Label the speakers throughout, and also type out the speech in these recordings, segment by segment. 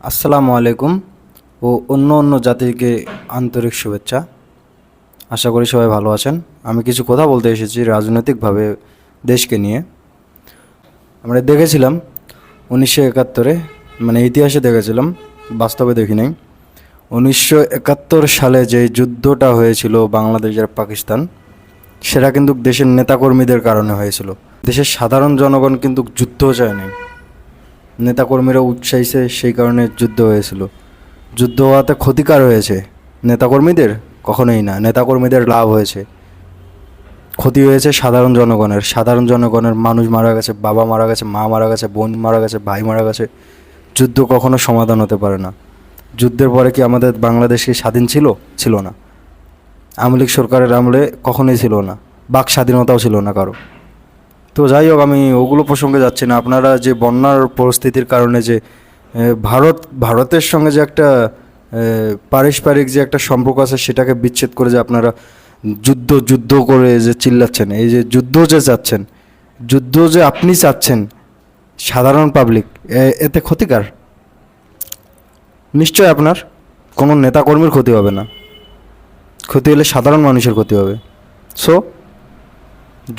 Speaker 1: আসসালামু আলাইকুম ও অন্য অন্য জাতিকে আন্তরিক শুভেচ্ছা। আশা করি সবাই ভালো আছেন। আমি কিছু কথা বলতে এসেছি রাজনৈতিকভাবে দেশকে নিয়ে। আমরা দেখেছিলাম 1971 মানে ইতিহাসে দেখেছিলাম, বাস্তবে দেখি নাই। 1971 সালে যে যুদ্ধটা হয়েছিল বাংলাদেশ আর পাকিস্তান, সেটা কিন্তু দেশের নেতাকর্মীদের কারণে হয়েছিল। দেশের সাধারণ জনগণ কিন্তু যুদ্ধ চায়নি, নেতাকর্মীরা উৎসাহিছে, সেই কারণে যুদ্ধ হয়েছিল। যুদ্ধ হওয়াতে ক্ষতিকার হয়েছে নেতাকর্মীদের? কখনোই না। নেতাকর্মীদের লাভ হয়েছে। ক্ষতি হয়েছে সাধারণ জনগণের মানুষ মারা গেছে, বাবা মারা গেছে, মা মারা গেছে, বোন মারা গেছে, ভাই মারা গেছে। যুদ্ধ কখনো সমাধান হতে পারে না। যুদ্ধের পরে কি আমাদের বাংলাদেশ কি স্বাধীন ছিল? ছিল না। আওয়ামী লীগ সরকারের আমলে কখনোই ছিল না। বাক স্বাধীনতাও ছিল না কারো। তো যাই হোক, আমি ওগুলো প্রসঙ্গে যাচ্ছি না। আপনারা যে বন্যার পরিস্থিতির কারণে যে ভারতের সঙ্গে যে একটা পারস্পরিক যে একটা সম্পর্ক আছে, সেটাকে বিচ্ছেদ করে যে আপনারা যুদ্ধ যুদ্ধ করে যে চিল্লাচ্ছেন, এই যে যুদ্ধ যে চাচ্ছেন, যুদ্ধ যে আপনি চাচ্ছেন, সাধারণ পাবলিক এতে ক্ষতিকার। নিশ্চয় আপনার কোনো নেতাকর্মীর ক্ষতি হবে না, ক্ষতি হলে সাধারণ মানুষের ক্ষতি হবে। সো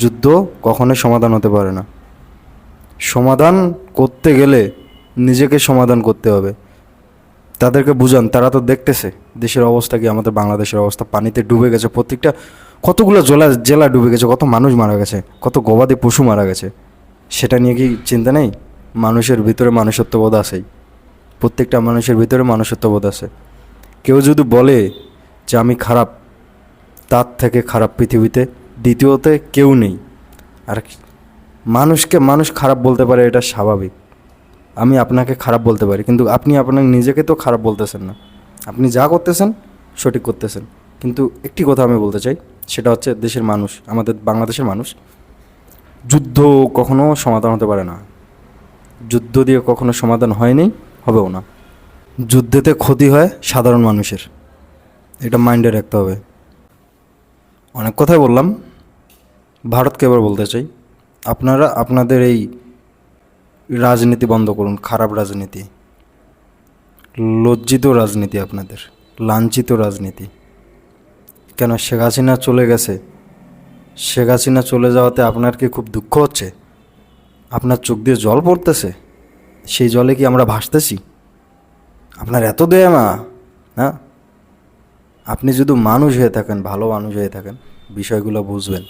Speaker 1: যুদ্ধ কখনোই সমাধান হতে পারে না। সমাধান করতে গেলে নিজেকে সমাধান করতে হবে। তাদেরকে বুঝান, তারা তো দেখতেছে দেশের অবস্থা কি, আমাদের বাংলাদেশের অবস্থা পানিতে ডুবে গেছে। প্রত্যেকটা কতগুলো জেলা ডুবে গেছে, কত মানুষ মারা গেছে, কত গবাদি পশু মারা গেছে। সেটা নিয়ে কি চিন্তা নেই? মানুষের ভিতরে মানুষত্ববোধ আছেই, প্রত্যেকটা মানুষের ভিতরে মানুষত্ববোধ আছে। কেউ যদি বলে যে আমি খারাপ, তার থেকে খারাপ পৃথিবীতে দ্বিতীয়তে কেউ নেই। আর মানুষকে মানুষ খারাপ বলতে পারে, এটা স্বাভাবিক। আমি আপনাকে খারাপ বলতে পারি, কিন্তু আপনি আপনার নিজেকে তো খারাপ বলতেছেন না। আপনি যা করতেছেন সঠিক করতেছেন। কিন্তু একটি কথা আমি বলতে চাই, সেটা হচ্ছে দেশের মানুষ, আমাদের বাংলাদেশের মানুষ, যুদ্ধ কখনো সমাধান হতে পারে না। যুদ্ধ দিয়ে কখনো সমাধান হয়নি, হবেও না। যুদ্ধেতে ক্ষতি হয় সাধারণ মানুষের, এটা মাইন্ডে রাখতে হবে। অনেক কথাই বললাম, ভারতকে এবার বলতে চাই, আপনারা আপনাদের এই রাজনীতি বন্ধ করুন। খারাপ রাজনীতি, লজ্জিত রাজনীতি, আপনাদের লাঞ্ছিত রাজনীতি। কেন শেখ হাসিনা চলে গেছে? শেখ হাসিনা চলে যাওয়াতে আপনার কি খুব দুঃখ হচ্ছে? আপনার চোখ দিয়ে জল পড়তেছে? সেই জলে কি আমরা ভাসতেছি? আপনার এত দয়া না? হ্যাঁ, আপনি যদি মানুষ হয়ে থাকেন, ভালো মানুষ হয়ে থাকেন, বিষয়গুলো বুঝবেন।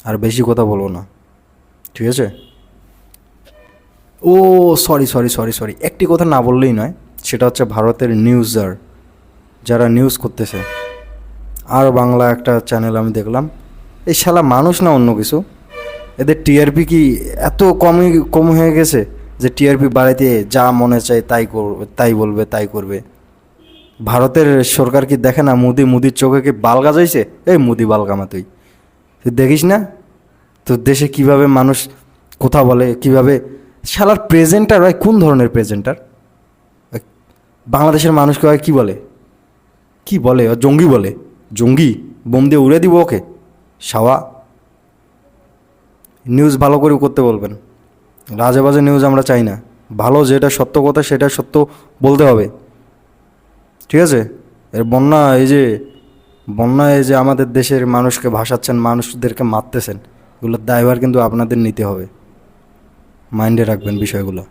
Speaker 1: আর বেশি কথা বলবো না, ঠিক আছে? ও সরি সরি সরি সরি, একটি কথা না বললেই নয়, সেটা হচ্ছে ভারতের নিউজার যারা নিউজ করতেছে। আর বাংলা একটা চ্যানেল আমি দেখলাম, এই শালা মানুষ না অন্য কিছু, এদের টিআরপি কি এত কম হয়ে গেছে যে টিআরপি বাড়াইতে যা মনে চায় তাই বলবে, তাই করবে। ভারতের সরকার কি দেখে না মুদির চোখে কি বাল গাজাইছে? এই মুদি বাল গামা, তুই দেখিস না তোর দেশে কিভাবে মানুষ কথা বলে, কিভাবে শালার প্রেজেন্টার হয়, কোন ধরনের প্রেজেন্টার? বাংলাদেশের মানুষকে হয় কি বলে, কি বলে? জঙ্গি বলে। জঙ্গি? বোম দিয়ে উড়ে দিব ওকে, সাওয়া। নিউজ ভালো করে করতে বলবেন, বাজে বাজে নিউজ আমরা চাই না। ভালো যেটা সত্য কথা সেটা সত্য বলতে হবে, ঠিক আছে? এর বন্যা এই যে আমাদের দেশের মানুষকে ভাসাচ্ছেন, মানুষদেরকে মারতেছেন, এগুলোর দায়ভার কিন্তু আপনাদের নিতে হবে। মাইন্ডে রাখবেন বিষয়গুলো।